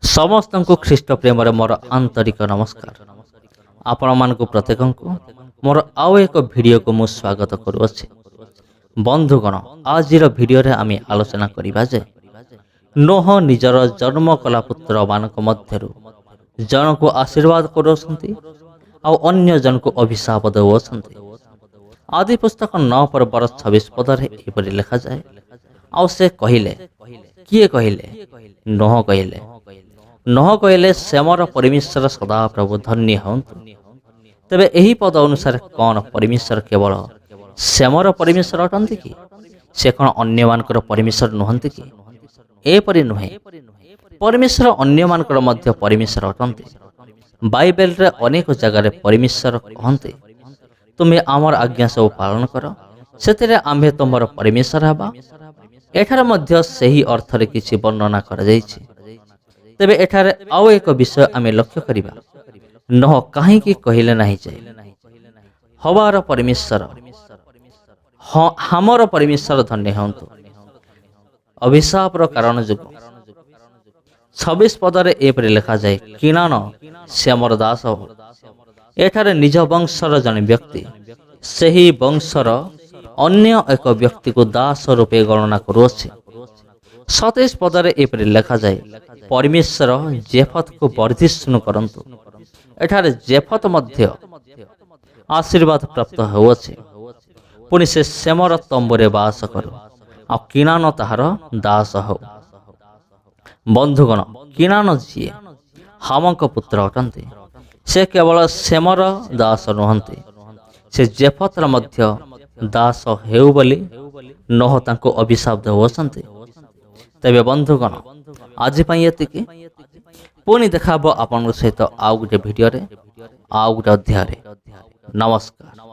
समस्त को ख्रीष्ट प्रेम मोर आंतरिक नमस्कार। आपण मानक प्रत्येक मोर आउ एक वीडियो को मु स्वागत करुअछि। बंधुगण, आज वीडियो रे आमी आलोचना करिबा जे नोह निजर जन्म कला पुत्र मानक मध्यरु जन को आशीर्वाद करोसंती आ अन्य जन को अभिशाप देउसंती। आदि पुस्तक 9 पर बरस 26 पद रे एपरि लिखा जाए। आ से कहिले, किए कहिले? नोह कहिले। नोह कहले सेमर परमेश्वर सदा प्रभु धन्य हंतु। तेबे एही पद अनुसार कौन परमेश्वर केवल सेमर परमेश्वर अटंती कि? से कौन अन्य मानकर परमेश्वर नुहंती कि? एपरि नुहे। परमेश्वर अन्य मानकर मध्य परमेश्वर अटंती। बाइबल रे अनेक जगह रे परमेश्वर कहंती, तुमे आमर आज्ञा सब पालन कर, सेतेरे आम्भे तुमर परमेश्वर हबा। एठार मध्य सही अर्थ रे किछि वर्णना कर जाइछि। तेबे एठारे आउ एक विषय आमे लक्ष्य करिबा। नोह काहेकि कहिले नाही जे हवार परमेश्वर हमर परमेश्वर धन्य हंतु। अभिशापर कारण जुग 26 पदरे एपरि लिखा जाए, किनान श्यामर दास हो। एठारे निज वंशर जन व्यक्ति सही वंशर अन्य एक व्यक्ति को दास रूपे गणना करुअछि। 27 पदरे एपरि लिखा जाए, परमेश्वर जेफत को वर्धिष्णु करंतु। एठारे जेफत मध्य आशीर्वाद प्राप्त होउछि। पुनि से सेमर तंबुरे वास करू आ किनान ताहार दास हो। बंधुगण, किनान जी हामक पुत्र अटंती। से केवल सेमर दास नुहंती, से जेफतर मध्य दास हेउ बोली नोह तांको अभिशाप देउसंती। तेबे बंधुगण, आज पई एतिकी। पुणी देखाबो आपन सहित आउ गोटे वीडियो रे, आउ गोटे अध्याय रे। नमस्कार।